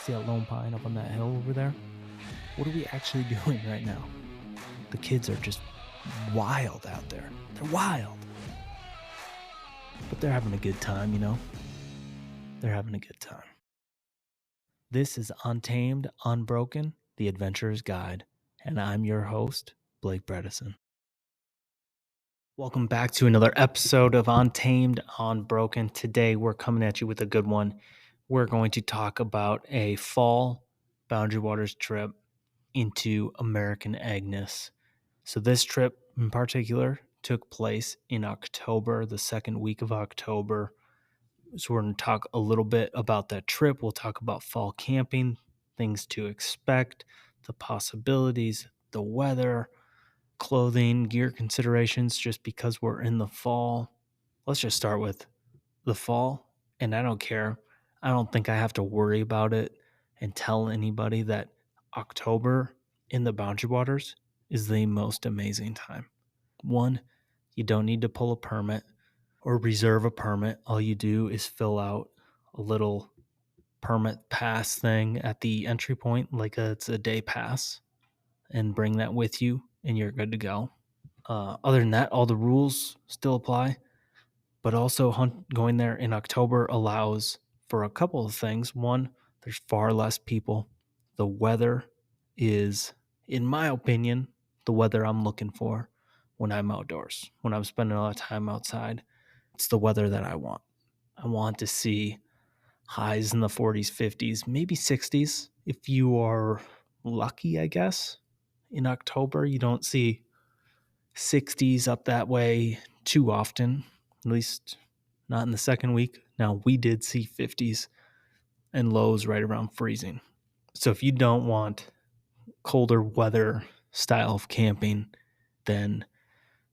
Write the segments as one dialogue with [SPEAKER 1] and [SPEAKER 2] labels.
[SPEAKER 1] See that lone pine up on that hill over there? What are we actually doing right now? The kids are just wild out there. They're wild. But they're having a good time, you know? They're having a good time. This is Untamed Unbroken, the Adventurer's Guide, and I'm your host, Blake Bredesen. Welcome back to another episode of Untamed Unbroken. Today we're coming at you with a good one. We're going to talk about a fall Boundary Waters trip into American Agnes. So this trip in particular took place in October, the second week of October. So we're going to talk a little bit about that trip. We'll talk about fall camping, things to expect, the possibilities, the weather, clothing, gear considerations, just because we're in the fall. Let's just start with the fall. And I don't care. I don't think I have to worry about it and tell anybody that October in the Boundary Waters is the most amazing time. One, you don't need to pull a permit or reserve a permit. All you do is fill out a little permit pass thing at the entry point, like it's a day pass, and bring that with you, and you're good to go. Other than that, all the rules still apply, but also going there in October allows for a couple of things. One, there's far less people. The weather is, in my opinion, the weather I'm looking for when I'm outdoors, when I'm spending a lot of time outside. It's the weather that I want. I want to see highs in the 40s, 50s, maybe 60s. If you are lucky, I guess. In October, you don't see 60s up that way too often, at least not in the second week. Now, we did see 50s and lows right around freezing. So if you don't want colder weather style of camping, then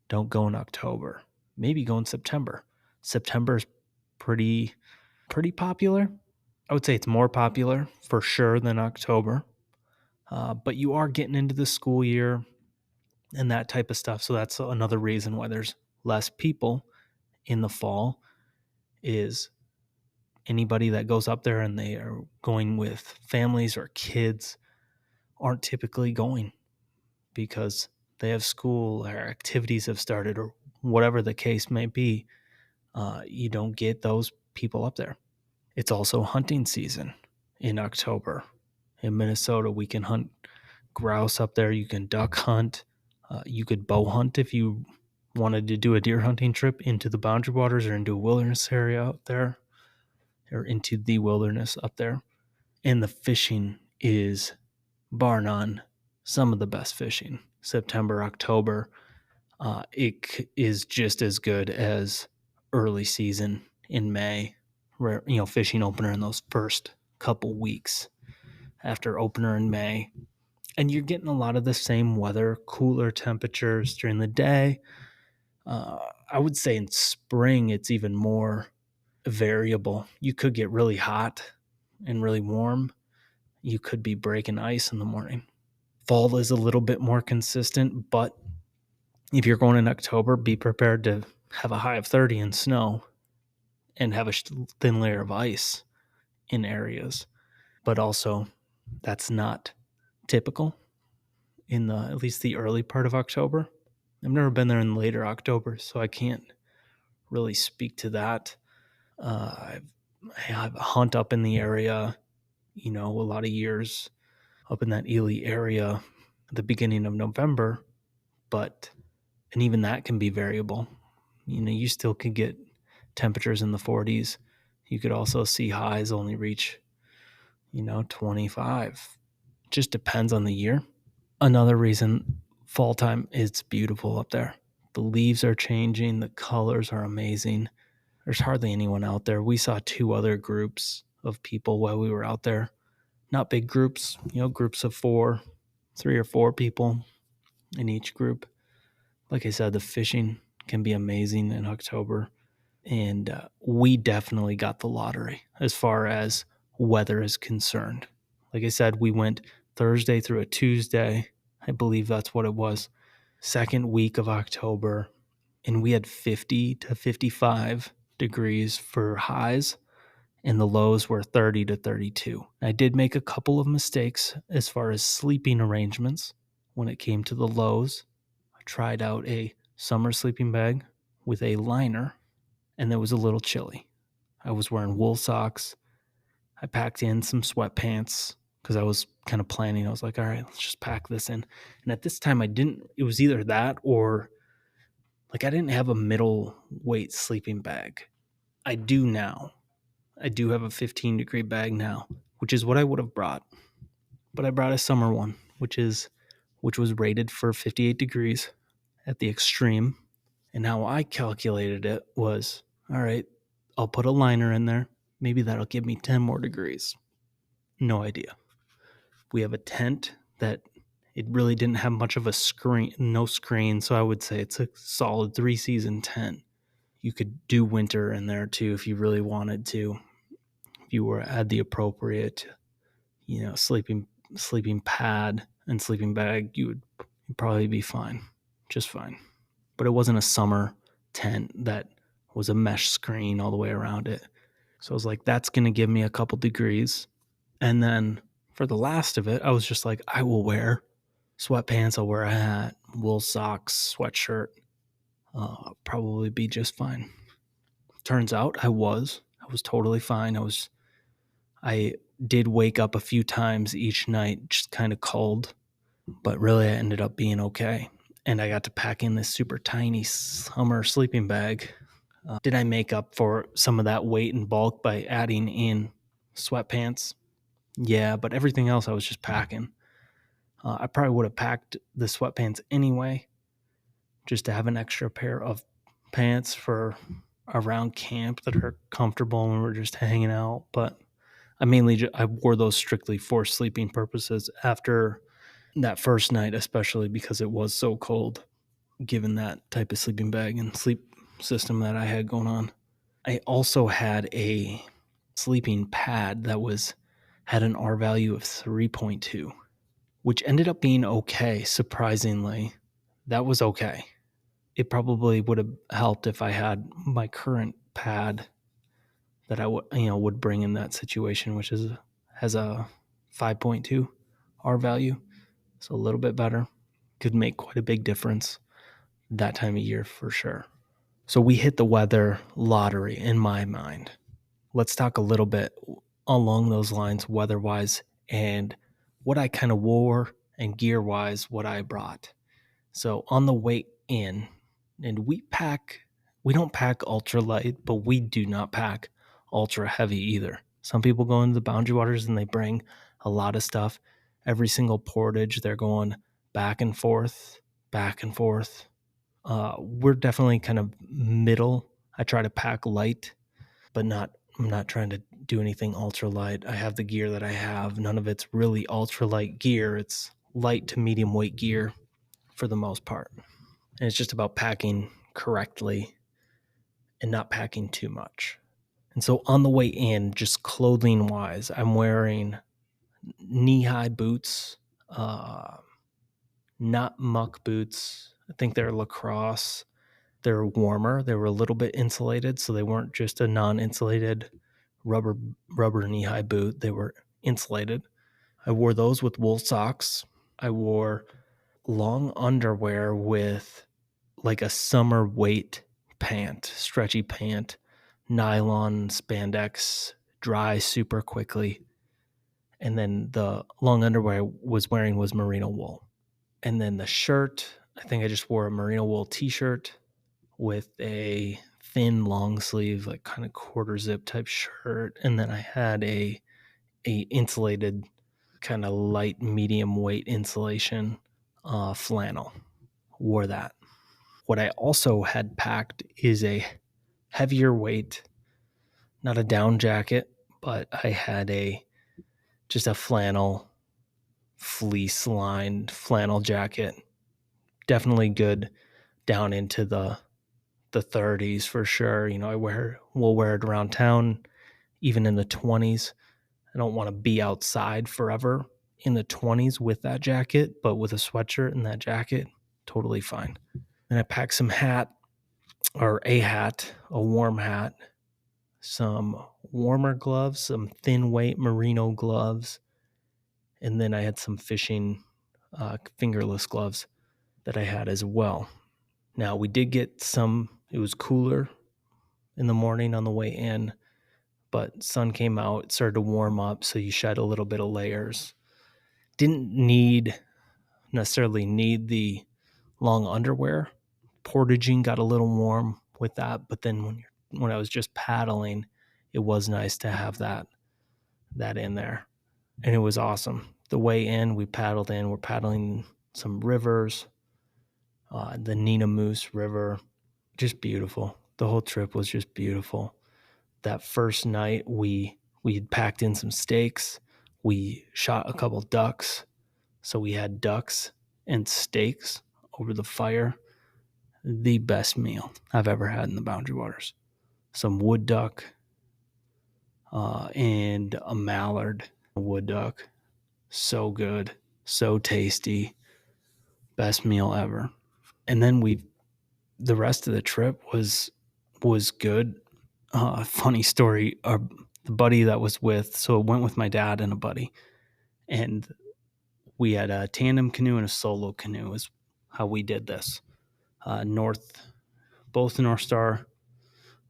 [SPEAKER 1] don't go in October. Maybe go in September. September is pretty popular. I would say it's more popular for sure than October. But you are getting into the school year and that type of stuff. So that's another reason why there's less people in the fall, is anybody that goes up there and they are going with families or kids aren't typically going because they have school or activities have started or whatever the case may be. You don't get those people up there. It's also hunting season in October. In Minnesota, we can hunt grouse up there. You can duck hunt. You could bow hunt if you wanted to do a deer hunting trip into the Boundary Waters or into a wilderness area out there, or into the wilderness up there. And the fishing is, bar none, some of the best fishing. September, October, it is just as good as early season in May, where, fishing opener in those first couple weeks after opener in May. And you're getting a lot of the same weather, cooler temperatures during the day. I would say in spring, it's even more variable. You could get really hot and really warm. You could be breaking ice in the morning. Fall is a little bit more consistent, but if you're going in October, be prepared to have a high of 30 in snow and have a thin layer of ice in areas. But also, that's not typical in at least the early part of October. I've never been there in later October, so I can't really speak to that. I have a hunt up in the area, a lot of years up in that Ely area at the beginning of November, and even that can be variable. You still could get temperatures in the 40s. You could also see highs only reach, 25. Just depends on the year. Another reason fall time, it's beautiful up there. The leaves are changing. The colors are amazing. There's hardly anyone out there. We saw 2 other groups of people while we were out there. Not big groups, groups of 4, 3 or 4 people in each group. Like I said, the fishing can be amazing in October. And we definitely got the lottery as far as weather is concerned. Like I said, we went Thursday through a Tuesday. I believe that's what it was. Second week of October. And we had 50 to 55 degrees for highs and the lows were 30 to 32. I did make a couple of mistakes as far as sleeping arrangements when it came to the lows. I tried out a summer sleeping bag with a liner, and it was a little chilly. I was wearing wool socks. I packed in some sweatpants because I was kind of planning. I was like, all right, let's just pack this in. And at this time, it was either that or like I didn't have a middle weight sleeping bag. I do now. I do have a 15-degree bag now, which is what I would have brought. But I brought a summer one, which was rated for 58 degrees at the extreme. And how I calculated it was, all right, I'll put a liner in there. Maybe that'll give me 10 more degrees. No idea. We have a tent that it really didn't have much of a screen, no screen. So I would say it's a solid 3-season tent. You could do winter in there too if you really wanted to. If you had the appropriate, sleeping pad and sleeping bag, you'd probably be fine, just fine. But it wasn't a summer tent that was a mesh screen all the way around it. So I was like, that's going to give me a couple degrees. And then for the last of it, I was just like, I will wear sweatpants, I'll wear a hat, wool socks, sweatshirt. Probably be just fine. Turns out I was totally fine. I did wake up a few times each night, just kind of cold, but really I ended up being okay. And I got to pack in this super tiny summer sleeping bag. Did I make up for some of that weight and bulk by adding in sweatpants? Yeah, but everything else I was just packing. I probably would have packed the sweatpants anyway, just to have an extra pair of pants for around camp that are comfortable when we're just hanging out. But I wore those strictly for sleeping purposes after that first night, especially because it was so cold, given that type of sleeping bag and sleep system that I had going on. I also had a sleeping pad that had an R value of 3.2, which ended up being okay, surprisingly. That was okay. It probably would have helped if I had my current pad that I would bring in that situation, which has a 5.2 R value. So a little bit better. Could make quite a big difference that time of year for sure. So we hit the weather lottery in my mind. Let's talk a little bit along those lines, weather-wise, and what I kind of wore and gear-wise, what I brought. So on the way in, and we don't pack ultralight, but we do not pack ultra heavy either. Some people go into the Boundary Waters and they bring a lot of stuff. Every single portage, they're going back and forth, back and forth. We're definitely kind of middle. I try to pack light, but I'm not trying to do anything ultralight. I have the gear that I have. None of it's really ultralight gear. It's light to medium weight gear for the most part. And it's just about packing correctly and not packing too much. And so on the way in, just clothing wise, I'm wearing knee-high boots, not muck boots. I think they're lacrosse. They're warmer. They were a little bit insulated, so they weren't just a non-insulated rubber knee-high boot. They were insulated. I wore those with wool socks. I wore long underwear with like a summer weight pant, stretchy pant, nylon spandex, dry super quickly. And then the long underwear I was wearing was merino wool. And then the shirt, I think I just wore a merino wool t-shirt with a thin long sleeve, like kind of quarter zip type shirt. And then I had a insulated kind of light medium weight insulation flannel. Wore that. What I also had packed is a heavier weight, not a down jacket, but I had just a flannel, fleece lined flannel jacket. Definitely good down into the 30s for sure. We'll wear it around town, even in the 20s. I don't want to be outside forever in the 20s with that jacket, but with a sweatshirt and that jacket, totally fine. And I packed a warm hat, some warmer gloves, some thin weight merino gloves, and then I had some fishing fingerless gloves that I had as well. Now, we did get it was cooler in the morning on the way in, but sun came out, it started to warm up, so you shed a little bit of layers. Didn't necessarily need the long underwear. Portaging got a little warm with that, but then when I was just paddling, it was nice to have that in there. And it was awesome. The way in, we're paddling some rivers, the Nina Moose River, just beautiful. The whole trip was just beautiful. That first night, we had packed in some steaks. We shot a couple ducks. So we had ducks and steaks over the fire. The best meal I've ever had in the Boundary Waters. Some wood duck and a mallard wood duck. So good, so tasty. Best meal ever. And then the rest of the trip was good. Funny story. The buddy that was so it went with my dad and a buddy, and we had a tandem canoe and a solo canoe is how we did this. Both North Star.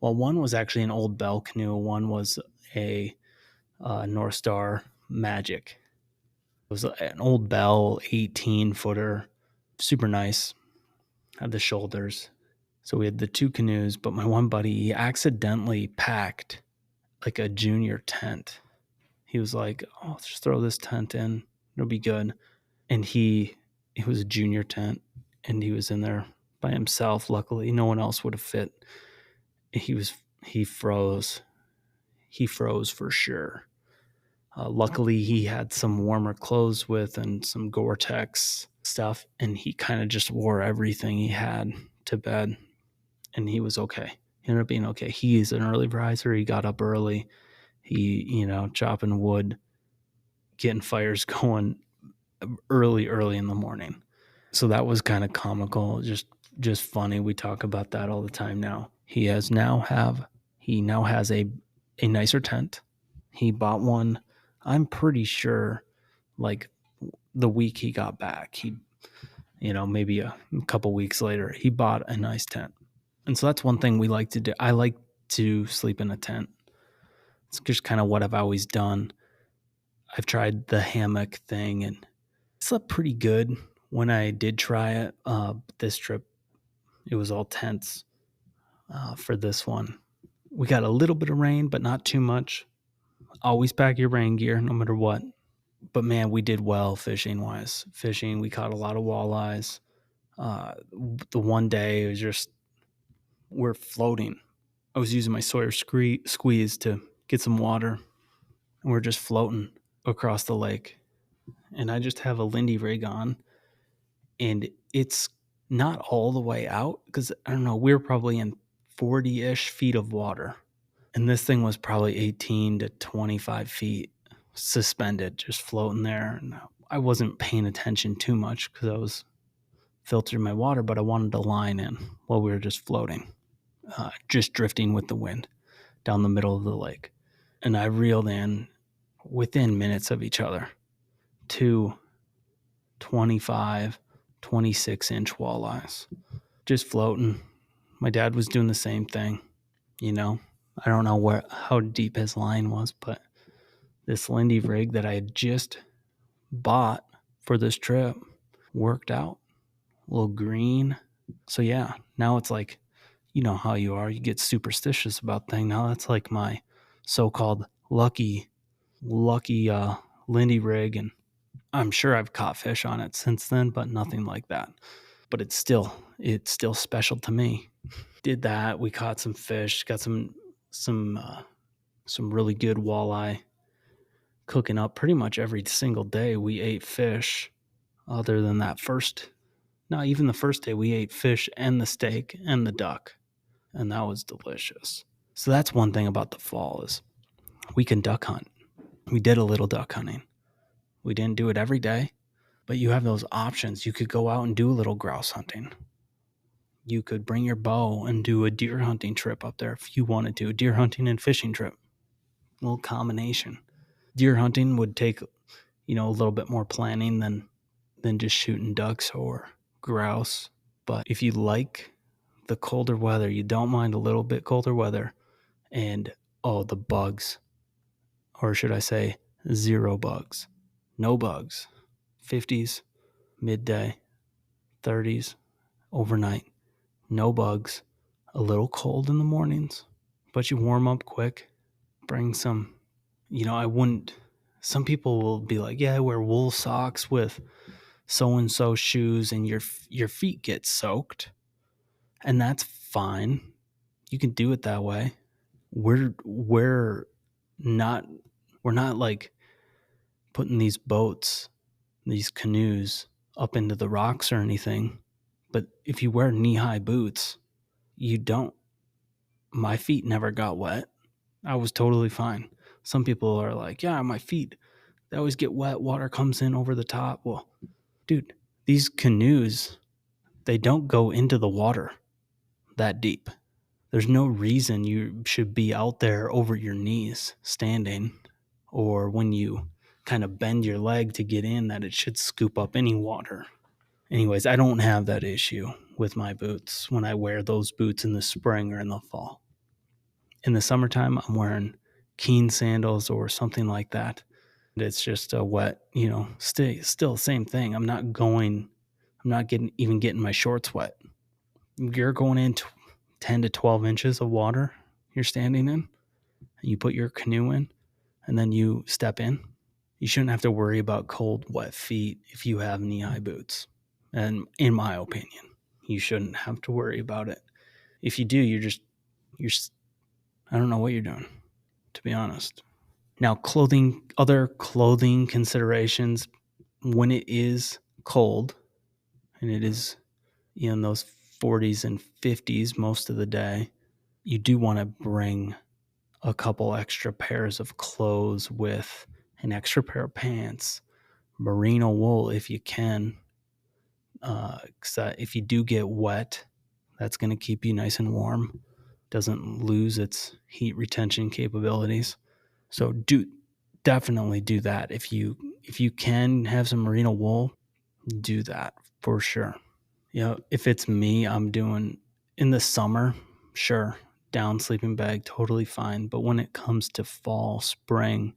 [SPEAKER 1] Well, one was actually an old Bell canoe. One was a North Star Magic. It was an old Bell 18-footer, super nice. Had the shoulders. So we had the two canoes, but my one buddy, he accidentally packed like a junior tent. He was like, "Oh, just throw this tent in. It'll be good." And it was a junior tent, and he was in there by himself. Luckily, no one else would have fit. He froze. He froze for sure. Luckily, he had some warmer clothes with and some Gore-Tex stuff, and he kind of just wore everything he had to bed, and he was okay. He ended up being okay. He is an early riser. He got up early. He, chopping wood, getting fires going early in the morning. So that was kind of comical, just funny. We talk about that all the time now. He now has a nicer tent. He bought one, I'm pretty sure, like the week he got back. Maybe a couple weeks later, he bought a nice tent. And so that's one thing we like to do. I like to sleep in a tent. It's just kind of what I've always done. I've tried the hammock thing and slept pretty good when I did try it. This trip, it was all tents for this one. We got a little bit of rain, but not too much. Always pack your rain gear no matter what. But man, we did well fishing-wise. We caught a lot of walleyes. The one day, it was just, we're floating. I was using my Sawyer squeeze to get some water, and we're just floating across the lake. And I just have a Lindy rig on, and it's not all the way out because, I don't know, we were probably in 40-ish feet of water. And this thing was probably 18 to 25 feet suspended, just floating there. And I wasn't paying attention too much because I was filtering my water, but I wanted to line in while we were just floating, just drifting with the wind down the middle of the lake. And I reeled in within minutes of each other 2 25, 26-inch walleyes just floating. My dad was doing the same thing. I don't know how deep his line was, but this Lindy rig that I had just bought for this trip worked out. A little green. So yeah, now it's like, you know how you are. You get superstitious about things. Now that's like my so-called lucky Lindy rig, and I'm sure I've caught fish on it since then, but nothing like that. But it's still special to me. Did that. We caught some fish. Got some really good walleye cooking up pretty much every single day. We ate fish. Other than that even the first day, we ate fish and the steak and the duck, and that was delicious. So that's one thing about the fall is we can duck hunt. We did a little duck hunting. We didn't do it every day, but you have those options. You could go out and do a little grouse hunting. You could bring your bow and do a deer hunting trip up there if you wanted to, a deer hunting and fishing trip. little combination. Deer hunting would take, a little bit more planning than just shooting ducks or grouse. But if you like the colder weather, you don't mind a little bit colder weather, and the bugs, or should I say zero bugs, no bugs, 50s, midday, 30s, overnight, no bugs, a little cold in the mornings, but you warm up quick, bring some, some people will be like, yeah, I wear wool socks with so-and-so shoes and your feet get soaked, and that's fine. You can do it that way. We're not like putting these boats, these canoes up into the rocks or anything. But if you wear knee-high boots, my feet never got wet. I was totally fine. Some people are like, yeah, my feet, they always get wet. Water comes in over the top. Well, dude, these canoes, they don't go into the water that deep. There's no reason you should be out there over your knees standing, or when you kind of bend your leg to get in, that it should scoop up any water. Anyways, I don't have that issue with my boots when I wear those boots in the spring or in the fall. In the summertime, I'm wearing Keen sandals or something like that. It's just a wet, still same thing. I'm not getting my shorts wet. You're going in 10 to 12 inches of water you're standing in, and you put your canoe in, and then you step in. You shouldn't have to worry about cold, wet feet if you have knee-high boots. And in my opinion, you shouldn't have to worry about it. If you do, you're I don't know what you're doing, to be honest. Now, other clothing considerations, when it is cold, and it is in those 40s and 50s most of the day, you do want to bring a couple extra pairs of clothes with an extra pair of pants, merino wool if you can. If you do get wet, that's going to keep you nice and warm. Doesn't lose its heat retention capabilities. So definitely do that. If you can have some merino wool, do that for sure. If it's me, I'm doing in the summer, sure, down sleeping bag, totally fine. But when it comes to fall, spring,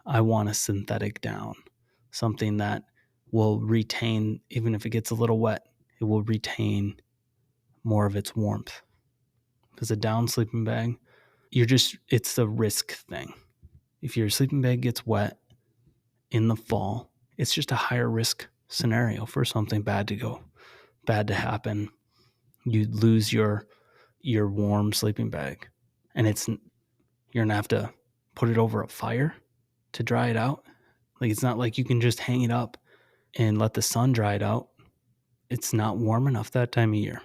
[SPEAKER 1] I want a synthetic down, something that will retain, even if it gets a little wet, it will retain more of its warmth. Because a down sleeping bag, it's the risk thing. If your sleeping bag gets wet in the fall, it's just a higher risk scenario for something bad to happen. You lose your warm sleeping bag, and you're gonna have to put it over a fire to dry it out. Like, it's not like you can just hang it up and let the sun dry it out. It's not warm enough that time of year,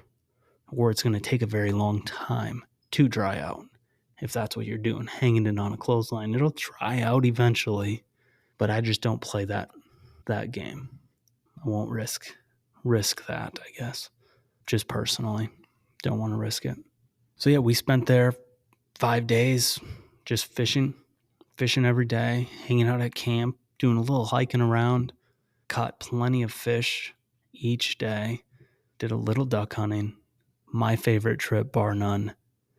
[SPEAKER 1] or it's going to take a very long time to dry out. If that's what you're doing, hanging it on a clothesline, it'll dry out eventually, but I just don't play that game. I won't risk that, I guess. Just personally, don't want to risk it. So yeah, we spent there 5 days just fishing every day, hanging out at camp, doing a little hiking around, caught plenty of fish each day, did a little duck hunting. My favorite trip, bar none,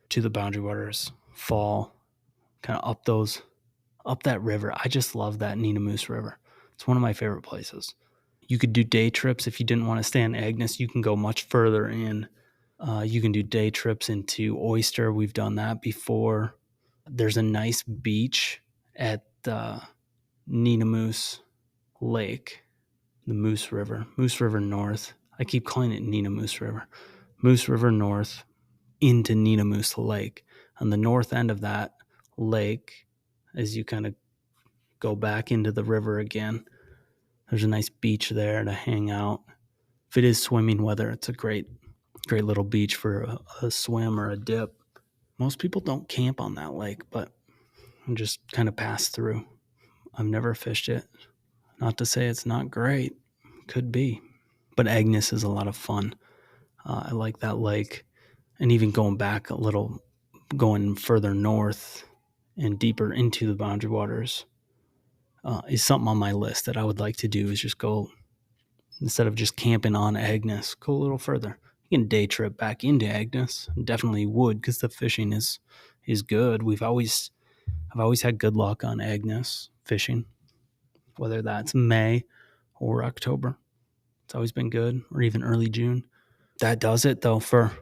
[SPEAKER 1] to the Boundary Waters fall, kind of up that river. I just love that Nenemoose River. It's one of my favorite places. You could do day trips if you didn't want to stay on Agnes. You can go much further in. You can do day trips into Oyster. We've done that before. There's a nice beach at Nenemoose Lake, the Moose River North. I keep calling it Nenemoose River. Moose River North into Nenemoose Lake. On the north end of that lake, as you kind of go back into the river again, there's a nice beach there to hang out. If it is swimming weather, it's a great little beach for a swim or a dip. Most people don't camp on that lake, but just kind of pass through. I've never fished it. Not to say it's not great. Could be. But Agnes is a lot of fun. I like that lake. And even going back a little, going further north and deeper into the Boundary Waters is something on my list that I would like to do, is just go, instead of just camping on Agnes, go a little further. You can day trip back into Agnes. Definitely would, because the fishing is good. I've always had good luck on Agnes fishing, whether that's May or October. It's always been good, or even early June. That does it, though, for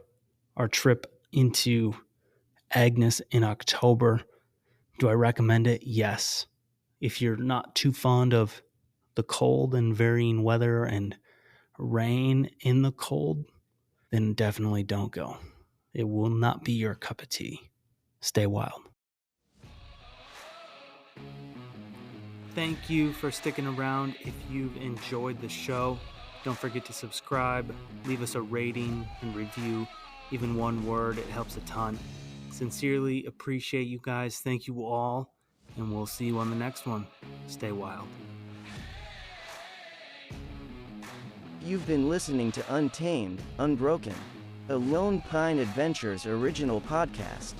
[SPEAKER 1] our trip into Agnes in October. Do I recommend it? Yes. If you're not too fond of the cold and varying weather and rain in the cold, then definitely don't go. It will not be your cup of tea. Stay wild. Thank you for sticking around. If you've enjoyed the show, don't forget to subscribe, leave us a rating and review. Even one word, it helps a ton. Sincerely appreciate you guys. Thank you all, and we'll see you on the next one. Stay wild.
[SPEAKER 2] You've been listening to Untamed, Unbroken, a Lone Pine Adventures original podcast.